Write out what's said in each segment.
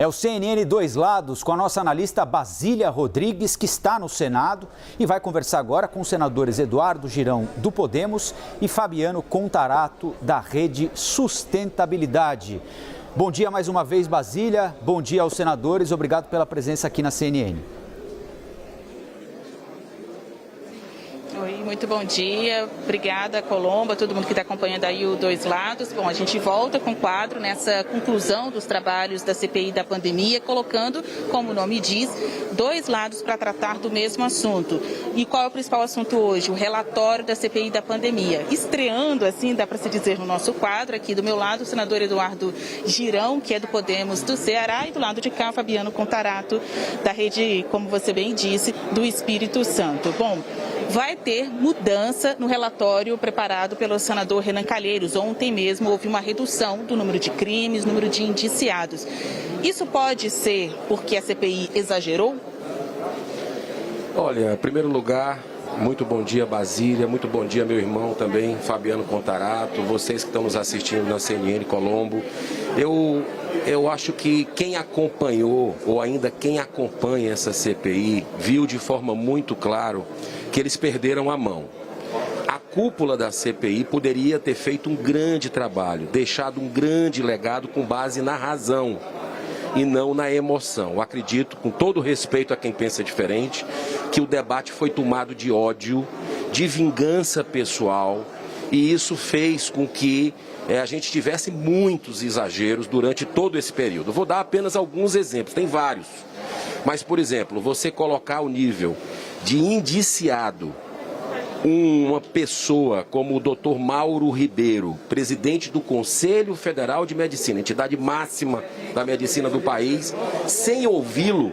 É o CNN Dois Lados com a nossa analista Basília Rodrigues, que está no Senado e vai conversar agora com os senadores Eduardo Girão, do Podemos, e Fabiano Contarato, da Rede Sustentabilidade. Bom dia mais uma vez, Basília. Bom dia aos senadores. Obrigado pela presença aqui na CNN. Oi, muito bom dia. Obrigada, Colombo, a todo mundo que está acompanhando aí o Dois Lados. Bom, a gente volta com o quadro nessa conclusão dos trabalhos da CPI da pandemia, colocando, como o nome diz, dois lados para tratar do mesmo assunto. E qual é o principal assunto hoje? O relatório da CPI da pandemia. Estreando, assim, dá para se dizer, no nosso quadro, aqui do meu lado, o senador Eduardo Girão, que é do Podemos do Ceará, e do lado de cá, Fabiano Contarato, da Rede, como você bem disse, do Espírito Santo. Bom, vai ter mudança no relatório preparado pelo senador Renan Calheiros. Ontem mesmo houve uma redução do número de crimes, número de indiciados. Isso pode ser porque a CPI exagerou? Olha, em primeiro lugar, muito bom dia, Basília, muito bom dia, meu irmão também, Fabiano Contarato, vocês que estão nos assistindo na CNN Colombo. Eu acho que quem acompanhou, ou ainda quem acompanha essa CPI, viu de forma muito clara que eles perderam a mão. A cúpula da CPI poderia ter feito um grande trabalho, deixado um grande legado com base na razão e não na emoção. Eu acredito, com todo respeito a quem pensa diferente, que o debate foi tomado de ódio, de vingança pessoal, e isso fez com que a gente tivesse muitos exageros durante todo esse período. Vou dar apenas alguns exemplos, tem vários. Mas, por exemplo, você colocar o nível de indiciado uma pessoa como o Dr. Mauro Ribeiro, presidente do Conselho Federal de Medicina, entidade máxima da medicina do país, sem ouvi-lo,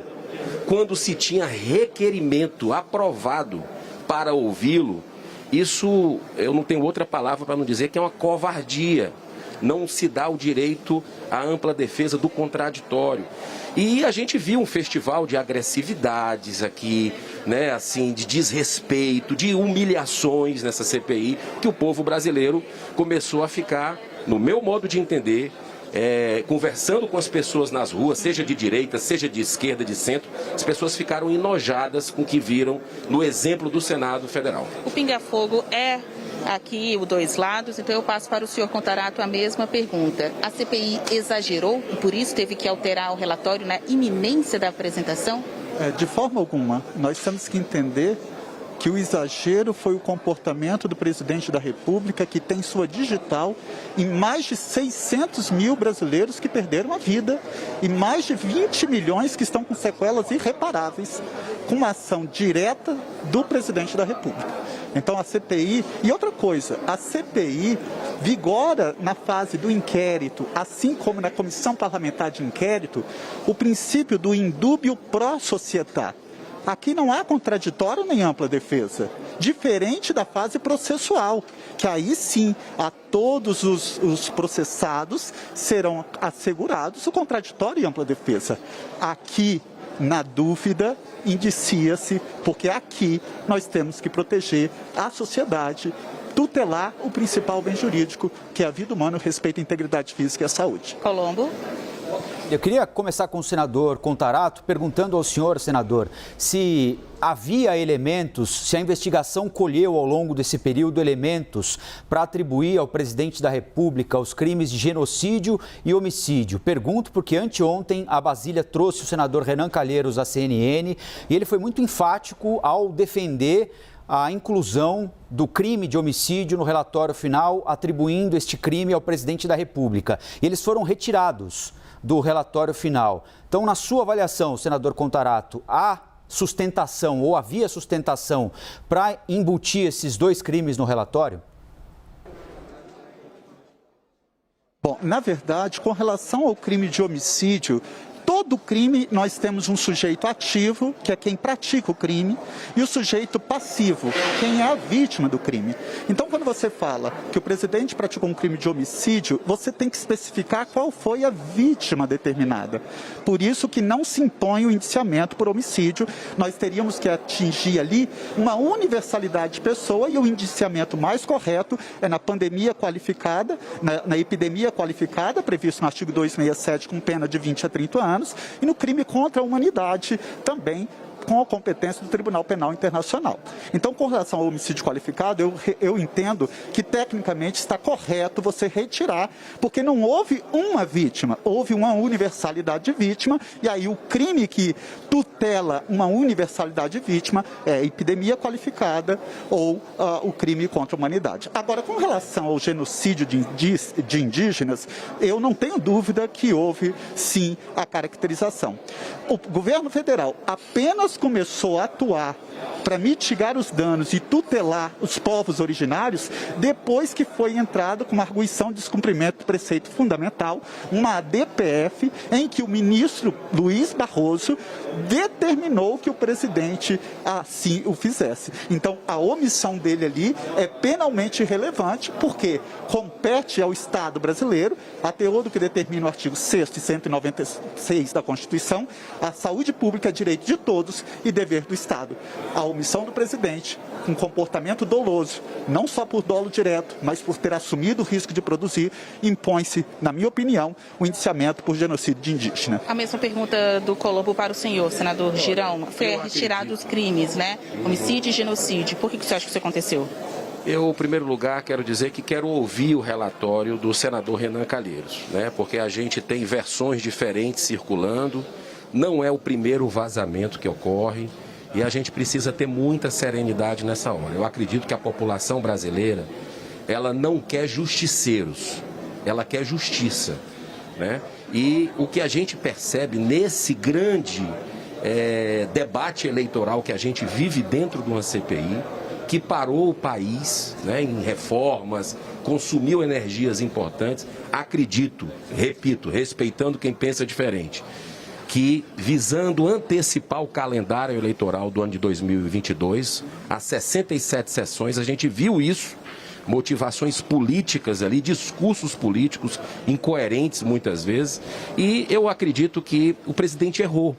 quando se tinha requerimento aprovado para ouvi-lo, isso, eu não tenho outra palavra para não dizer que é uma covardia. Não se dá o direito à ampla defesa do contraditório. E a gente viu um festival de agressividades aqui, né, assim, de desrespeito, de humilhações nessa CPI, que o povo brasileiro começou a ficar, no meu modo de entender, conversando com as pessoas nas ruas, seja de direita, seja de esquerda, de centro, as pessoas ficaram enojadas com o que viram no exemplo do Senado Federal. O pinga-fogo é aqui o Dois Lados, então eu passo para o senhor Contarato a mesma pergunta. A CPI exagerou e por isso teve que alterar o relatório na iminência da apresentação? De forma alguma. Nós temos que entender que o exagero foi o comportamento do presidente da República, que tem sua digital em mais de 600 mil brasileiros que perderam a vida e mais de 20 milhões que estão com sequelas irreparáveis, com uma ação direta do presidente da República. Então a CPI, e outra coisa, a CPI vigora na fase do inquérito, assim como na comissão parlamentar de inquérito, o princípio do indúbio pro società. Aqui não há contraditório nem ampla defesa, diferente da fase processual, que aí sim, a todos os processados serão assegurados o contraditório e ampla defesa. Aqui, na dúvida, indicia-se, porque aqui nós temos que proteger a sociedade, tutelar o principal bem jurídico, que é a vida humana, o respeito à integridade física e à saúde. Colombo. Eu queria começar com o senador Contarato, perguntando ao senhor, senador, se havia elementos, se a investigação colheu ao longo desse período elementos para atribuir ao presidente da República os crimes de genocídio e homicídio. Pergunto porque anteontem a Basília trouxe o senador Renan Calheiros à CNN e ele foi muito enfático ao defender a inclusão do crime de homicídio no relatório final, atribuindo este crime ao presidente da República. E eles foram retirados do relatório final. Então, na sua avaliação, senador Contarato, há sustentação ou havia sustentação para embutir esses dois crimes no relatório? Bom, na verdade, com relação ao crime de homicídio, todo crime nós temos um sujeito ativo, que é quem pratica o crime, e o sujeito passivo, quem é a vítima do crime. Então, quando você fala que o presidente praticou um crime de homicídio, você tem que especificar qual foi a vítima determinada. Por isso que não se impõe o indiciamento por homicídio, nós teríamos que atingir ali uma universalidade de pessoa, e o indiciamento mais correto é na pandemia qualificada, na epidemia qualificada, previsto no artigo 267, com pena de 20 a 30 anos, Humanos e no crime contra a humanidade também, com a competência do Tribunal Penal Internacional. Então, com relação ao homicídio qualificado, eu entendo que tecnicamente está correto você retirar, porque não houve uma vítima, houve uma universalidade de vítima, e aí o crime que tutela uma universalidade de vítima é a epidemia qualificada ou o crime contra a humanidade. Agora, com relação ao genocídio de indígenas, eu não tenho dúvida que houve, sim, a caracterização. O governo federal apenas começou a atuar para mitigar os danos e tutelar os povos originários depois que foi entrado com uma arguição de descumprimento do preceito fundamental, uma ADPF, em que o ministro Luiz Barroso determinou que o presidente assim o fizesse. Então, a omissão dele ali é penalmente relevante, porque compete ao Estado brasileiro, a teor do que determina o artigo 6º e 196 da Constituição, a saúde pública é direito de todos e dever do Estado. A omissão do presidente, com comportamento doloso, não só por dolo direto, mas por ter assumido o risco de produzir, impõe-se, na minha opinião, o indiciamento por genocídio de indígena. A mesma pergunta do Colombo para o senhor, senador Girão. Foi retirado os crimes, né? Homicídio e genocídio. Por que você acha que isso aconteceu? Eu, em primeiro lugar, quero dizer que quero ouvir o relatório do senador Renan Calheiros, né? Porque a gente tem versões diferentes circulando, não é o primeiro vazamento que ocorre e a gente precisa ter muita serenidade nessa hora. Eu acredito que a população brasileira, ela não quer justiceiros, ela quer justiça, né? E o que a gente percebe nesse grande debate eleitoral que a gente vive dentro de uma CPI, que parou o país, né, em reformas, consumiu energias importantes, acredito, repito, respeitando quem pensa diferente, que visando antecipar o calendário eleitoral do ano de 2022, às 67 sessões, a gente viu isso, motivações políticas ali, discursos políticos incoerentes muitas vezes, e eu acredito que o presidente errou.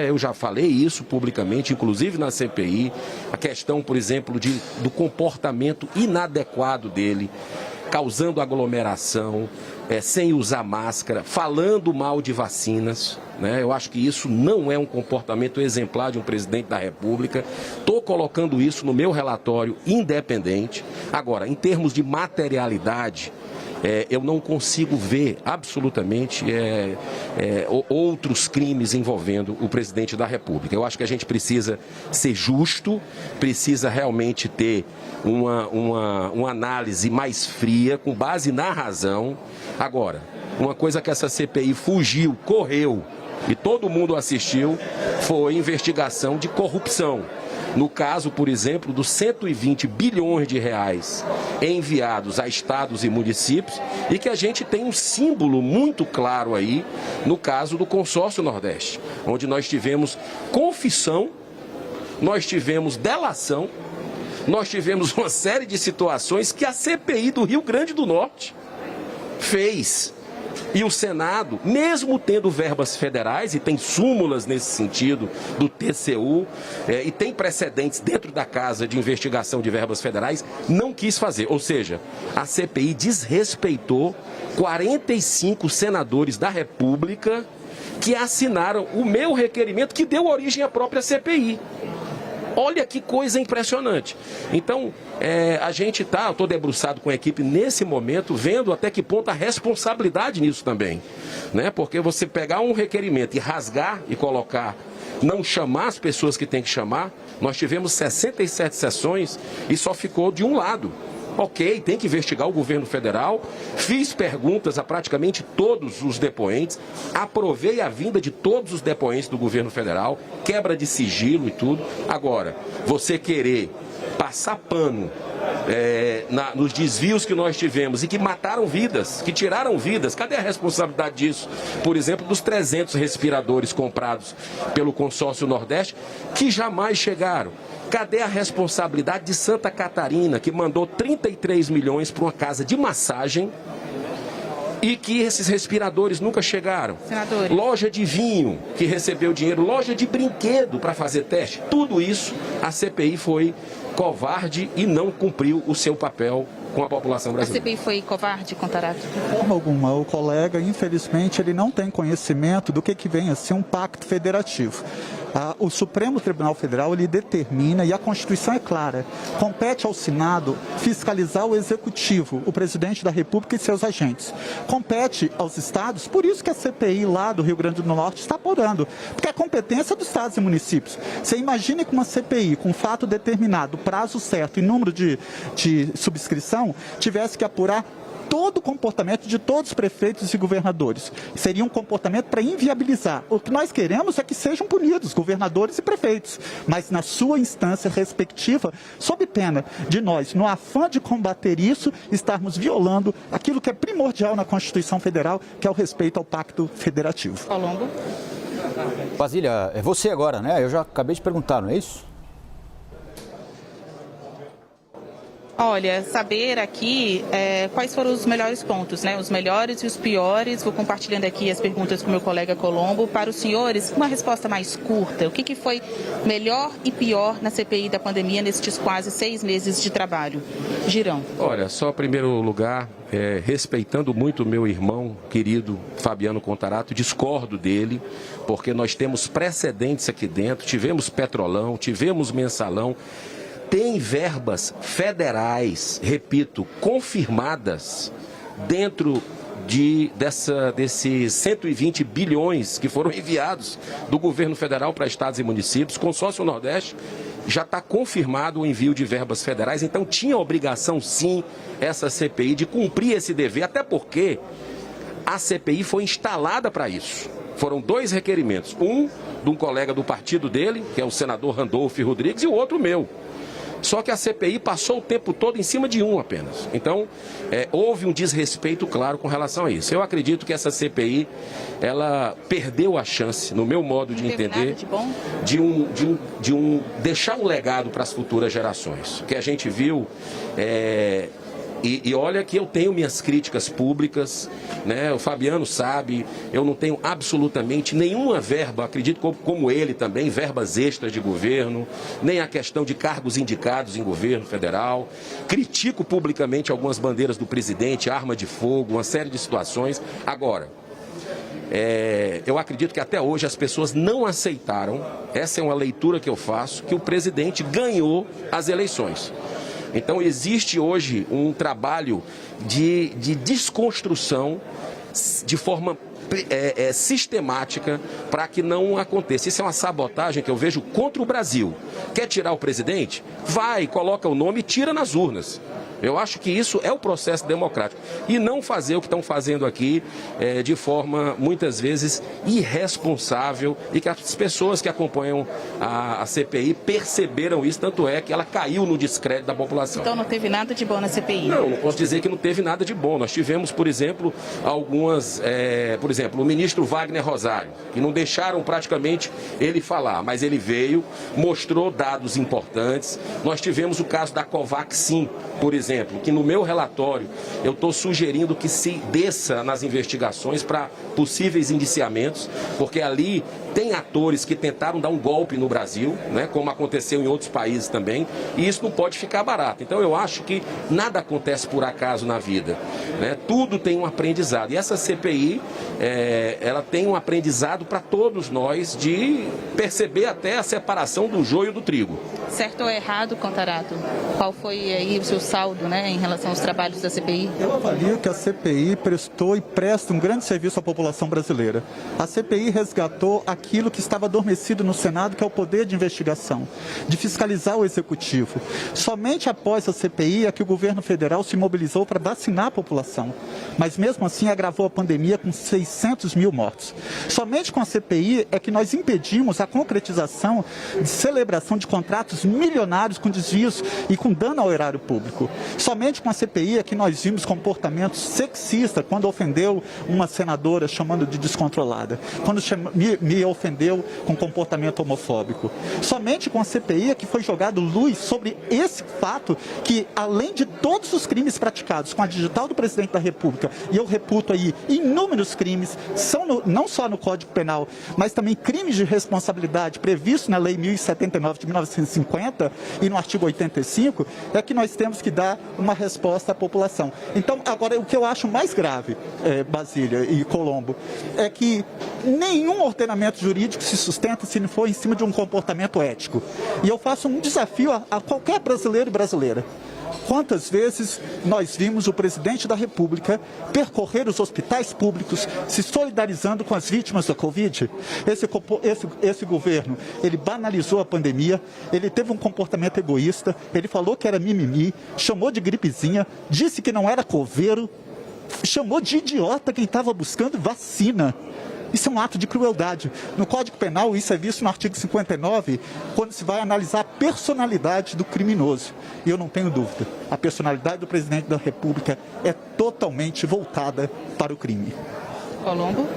Eu já falei isso publicamente, inclusive na CPI, a questão, por exemplo, do comportamento inadequado dele, causando aglomeração, sem usar máscara, falando mal de vacinas. Eu acho que isso não é um comportamento exemplar de um presidente da República. Estou colocando isso no meu relatório independente. Agora, em termos de materialidade, eu não consigo ver absolutamente outros crimes envolvendo o presidente da República. Eu acho que a gente precisa ser justo, precisa realmente ter uma análise mais fria, com base na razão. Agora, uma coisa que essa CPI fugiu, correu, e todo mundo assistiu, foi investigação de corrupção. No caso, por exemplo, dos 120 bilhões de reais enviados a estados e municípios, e que a gente tem um símbolo muito claro aí no caso do Consórcio Nordeste, onde nós tivemos confissão, nós tivemos delação, nós tivemos uma série de situações que a CPI do Rio Grande do Norte fez. E o Senado, mesmo tendo verbas federais, e tem súmulas nesse sentido do TCU, e tem precedentes dentro da Casa de Investigação de Verbas Federais, não quis fazer. Ou seja, a CPI desrespeitou 45 senadores da República que assinaram o meu requerimento que deu origem à própria CPI. Olha que coisa impressionante. Então, a gente eu estou debruçado com a equipe nesse momento, vendo até que ponto a responsabilidade nisso também. Porque você pegar um requerimento e rasgar e colocar, não chamar as pessoas que tem que chamar, nós tivemos 67 sessões e só ficou de um lado. Ok, tem que investigar o governo federal, fiz perguntas a praticamente todos os depoentes, aprovei a vinda de todos os depoentes do governo federal, quebra de sigilo e tudo. Agora, você querer passar pano nos desvios que nós tivemos e que mataram vidas, que tiraram vidas, cadê a responsabilidade disso? Por exemplo, dos 300 respiradores comprados pelo Consórcio Nordeste, que jamais chegaram. Cadê a responsabilidade de Santa Catarina, que mandou 33 milhões para uma casa de massagem e que esses respiradores nunca chegaram? Senador. Loja de vinho, que recebeu dinheiro, loja de brinquedo para fazer teste. Tudo isso, a CPI foi covarde e não cumpriu o seu papel com a população A brasileira. CPI foi covarde, Contarato? De forma alguma, o colega, infelizmente, ele não tem conhecimento do que vem a ser um pacto federativo. O Supremo Tribunal Federal, ele determina, e a Constituição é clara, compete ao Senado fiscalizar o Executivo, o Presidente da República e seus agentes. Compete aos estados, por isso que a CPI lá do Rio Grande do Norte está apurando, porque é competência dos estados e municípios. Você imagine que uma CPI, com fato determinado, prazo certo e número de subscrição, tivesse que apurar todo o comportamento de todos os prefeitos e governadores. Seria um comportamento para inviabilizar. O que nós queremos é que sejam punidos governadores e prefeitos, mas na sua instância respectiva, sob pena de nós, no afã de combater isso, estarmos violando aquilo que é primordial na Constituição Federal, que é o respeito ao Pacto Federativo. Colombo. Basília, é você agora, né? Eu já acabei de perguntar, não é isso? Olha, saber aqui quais foram os melhores pontos, né? Os melhores e os piores. Vou compartilhando aqui as perguntas com o meu colega Colombo. Para os senhores, uma resposta mais curta. O que foi melhor e pior na CPI da pandemia nestes quase 6 meses de trabalho? Girão. Olha, só em primeiro lugar, respeitando muito o meu irmão querido Fabiano Contarato, discordo dele, porque nós temos precedentes aqui dentro, tivemos Petrolão, tivemos Mensalão. Tem verbas federais, repito, confirmadas dentro desses 120 bilhões que foram enviados do governo federal para estados e municípios. Consórcio Nordeste já está confirmado o envio de verbas federais, então tinha a obrigação sim, essa CPI, de cumprir esse dever, até porque a CPI foi instalada para isso. Foram 2 requerimentos, um de um colega do partido dele, que é o senador Randolfo Rodrigues, e o outro meu. Só que a CPI passou o tempo todo em cima de um apenas. Então, houve um desrespeito claro com relação a isso. Eu acredito que essa CPI, ela perdeu a chance, no meu modo de entender, de deixar um legado para as futuras gerações. Que a gente viu... E olha que eu tenho minhas críticas públicas, né? O Fabiano sabe, eu não tenho absolutamente nenhuma verba, acredito como ele também, verbas extras de governo, nem a questão de cargos indicados em governo federal. Critico publicamente algumas bandeiras do presidente, arma de fogo, uma série de situações. Agora, eu acredito que até hoje as pessoas não aceitaram, essa é uma leitura que eu faço, que o presidente ganhou as eleições. Então existe hoje um trabalho de desconstrução de forma sistemática para que não aconteça. Isso é uma sabotagem que eu vejo contra o Brasil. Quer tirar o presidente? Vai, coloca o nome e tira nas urnas. Eu acho que isso é o processo democrático. E não fazer o que estão fazendo aqui de forma, muitas vezes, irresponsável, e que as pessoas que acompanham a CPI perceberam isso, tanto é que ela caiu no descrédito da população. Então não teve nada de bom na CPI? Não posso dizer que não teve nada de bom. Nós tivemos, por exemplo, por exemplo, o ministro Wagner Rosário, que não deixaram praticamente ele falar, mas ele veio, mostrou dados importantes. Nós tivemos o caso da Covaxin, por exemplo, que no meu relatório eu estou sugerindo que se desça nas investigações para possíveis indiciamentos, porque ali tem atores que tentaram dar um golpe no Brasil, né, como aconteceu em outros países também, e isso não pode ficar barato. Então eu acho que nada acontece por acaso na vida, né? Tudo tem um aprendizado. E essa CPI, ela tem um aprendizado para todos nós de perceber até a separação do joio do trigo. Certo ou errado, Contarato? Qual foi aí o seu saldo, né, em relação aos trabalhos da CPI? Eu avalio que a CPI prestou e presta um grande serviço à população brasileira. A CPI resgatou aquilo que estava adormecido no Senado, que é o poder de investigação, de fiscalizar o Executivo. Somente após a CPI é que o governo federal se mobilizou para vacinar a população. Mas mesmo assim agravou a pandemia com 600 mil mortos. Somente com a CPI é que nós impedimos a concretização de celebração de contratos milionários com desvios e com dano ao erário público. Somente com a CPI é que nós vimos comportamento sexista quando ofendeu uma senadora chamando de descontrolada, quando me ofendeu com comportamento homofóbico. Somente com a CPI é que foi jogado luz sobre esse fato que, além de todos os crimes praticados com a digital do presidente da República, e eu reputo aí inúmeros crimes, não só no Código Penal, mas também crimes de responsabilidade previstos na Lei 1079 de 1950, 50 e no artigo 85, é que nós temos que dar uma resposta à população. Então, agora, o que eu acho mais grave, Basília e Colombo, é que nenhum ordenamento jurídico se sustenta se não for em cima de um comportamento ético. E eu faço um desafio a qualquer brasileiro e brasileira. Quantas vezes nós vimos o presidente da República percorrer os hospitais públicos se solidarizando com as vítimas da Covid? Esse governo, ele banalizou a pandemia, ele teve um comportamento egoísta, ele falou que era mimimi, chamou de gripezinha, disse que não era coveiro, chamou de idiota quem estava buscando vacina. Isso é um ato de crueldade. No Código Penal, isso é visto no artigo 59, quando se vai analisar a personalidade do criminoso. E eu não tenho dúvida, a personalidade do presidente da República é totalmente voltada para o crime. Colombo.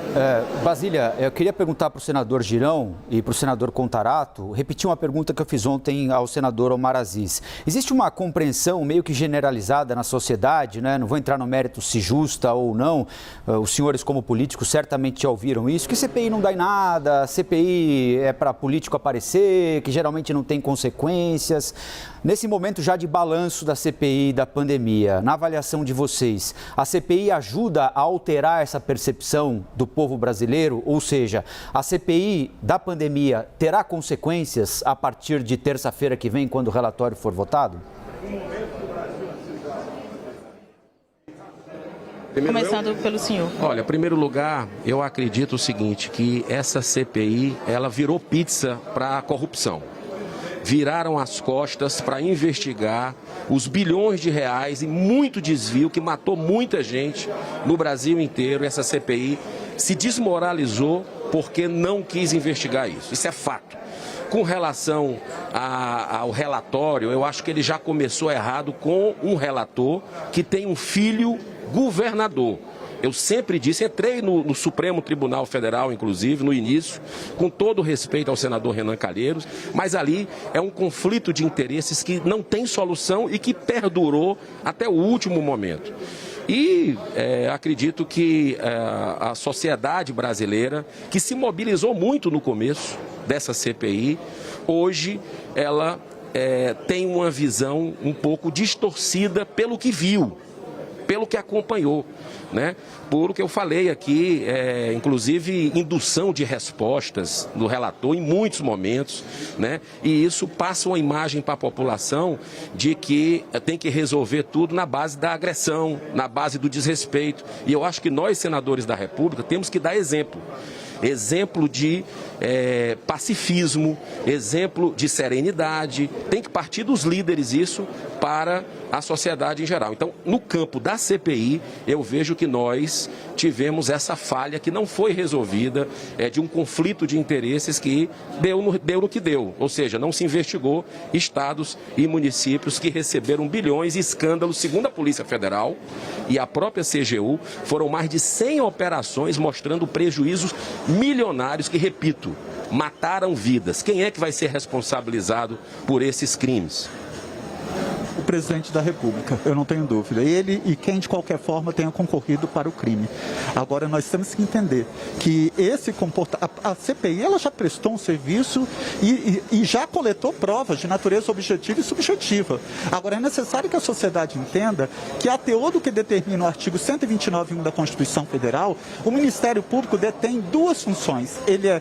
Basília, eu queria perguntar para o senador Girão e para o senador Contarato, repetir uma pergunta que eu fiz ontem ao senador Omar Aziz. Existe uma compreensão meio que generalizada na sociedade, né? Não vou entrar no mérito se justa ou não, os senhores como políticos certamente já ouviram isso, que CPI não dá em nada, CPI é para político aparecer, que geralmente não tem consequências. Nesse momento já de balanço da CPI da pandemia, na avaliação de vocês, a CPI ajuda a alterar essa percepção do povo brasileiro? Ou seja, a CPI da pandemia terá consequências a partir de terça-feira que vem, quando o relatório for votado? Começando pelo senhor. Olha, em primeiro lugar, eu acredito o seguinte, que essa CPI, ela virou pizza para a corrupção. Viraram as costas para investigar os bilhões de reais e muito desvio que matou muita gente no Brasil inteiro. Essa CPI se desmoralizou porque não quis investigar isso. Isso é fato. Com relação ao relatório, eu acho que ele já começou errado com um relator que tem um filho governador. Eu sempre disse, entrei no Supremo Tribunal Federal, inclusive, no início, com todo respeito ao senador Renan Calheiros, mas ali é um conflito de interesses que não tem solução e que perdurou até o último momento. E acredito que a sociedade brasileira, que se mobilizou muito no começo dessa CPI, hoje ela tem uma visão um pouco distorcida pelo que viu, pelo que acompanhou, né? Por o que eu falei aqui, inclusive indução de respostas do relator em muitos momentos, né? E isso passa uma imagem para a população de que tem que resolver tudo na base da agressão, na base do desrespeito. E eu acho que nós, senadores da República, temos que dar exemplo. Exemplo de pacifismo, exemplo de serenidade. Tem que partir dos líderes isso para a sociedade em geral. Então, no campo da CPI, eu vejo que nós tivemos essa falha que não foi resolvida, de um conflito de interesses que deu no que deu. Ou seja, não se investigou estados e municípios que receberam bilhões e escândalos, segundo a Polícia Federal e a própria CGU, foram mais de 100 operações mostrando prejuízos milionários que, repito, mataram vidas. Quem é que vai ser responsabilizado por esses crimes? O presidente da República, eu não tenho dúvida. Ele e quem de qualquer forma tenha concorrido para o crime. Agora nós temos que entender que esse comportamento, a CPI ela já prestou um serviço e já coletou provas de natureza objetiva e subjetiva. Agora é necessário que a sociedade entenda que a teor do que determina o artigo 129.1 da Constituição Federal, o Ministério Público detém duas funções. Ele é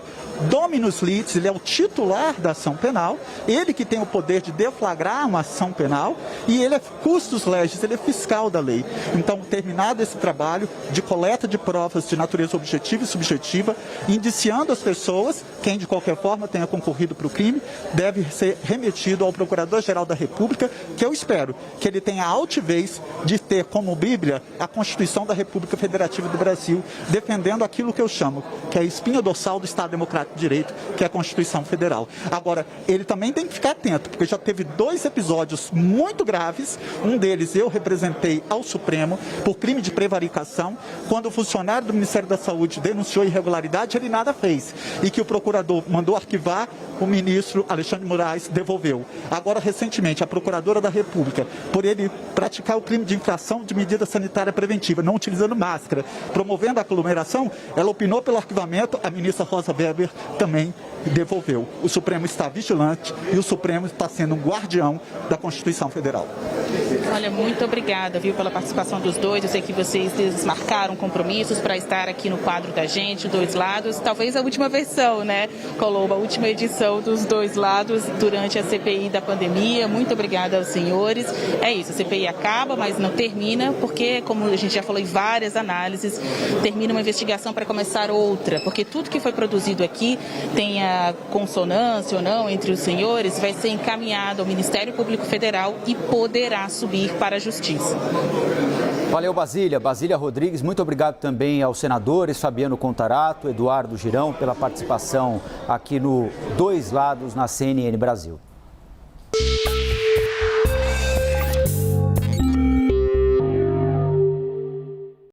dominus litis, ele é o titular da ação penal, ele que tem o poder de deflagrar uma ação penal, e ele é custos legis, ele é fiscal da lei. Então, terminado esse trabalho de coleta de provas de natureza objetiva e subjetiva, indiciando as pessoas, quem de qualquer forma tenha concorrido para o crime, deve ser remetido ao Procurador-Geral da República, que eu espero que ele tenha a altivez de ter como Bíblia a Constituição da República Federativa do Brasil, defendendo aquilo que eu chamo, que é a espinha dorsal do Estado Democrático de Direito, que é a Constituição Federal. Agora, ele também tem que ficar atento, porque já teve dois episódios muito muito graves. Um deles eu representei ao Supremo por crime de prevaricação. Quando o funcionário do Ministério da Saúde denunciou irregularidade, ele nada fez. E que o procurador mandou arquivar, o ministro Alexandre de Moraes devolveu. Agora, recentemente, a Procuradora da República, por ele praticar o crime de infração de medida sanitária preventiva, não utilizando máscara, promovendo a aglomeração, ela opinou pelo arquivamento, a ministra Rosa Weber também devolveu. O Supremo está vigilante e o Supremo está sendo um guardião da Constituição Federal. Olha, muito obrigada, viu, pela participação dos dois. Eu sei que vocês desmarcaram compromissos para estar aqui no quadro da gente, Dois Lados. Talvez a última versão, né, Colombo? A última edição dos Dois Lados durante a CPI da pandemia. Muito obrigada aos senhores. É isso, a CPI acaba, mas não termina, porque, como a gente já falou em várias análises, termina uma investigação para começar outra, porque tudo que foi produzido aqui, tenha consonância ou não entre os senhores, vai ser encaminhado ao Ministério Público Federal e poderá subir para a Justiça. Valeu, Basília. Basília Rodrigues, muito obrigado também aos senadores Fabiano Contarato, Eduardo Girão, pela participação aqui no Dois Lados na CNN Brasil.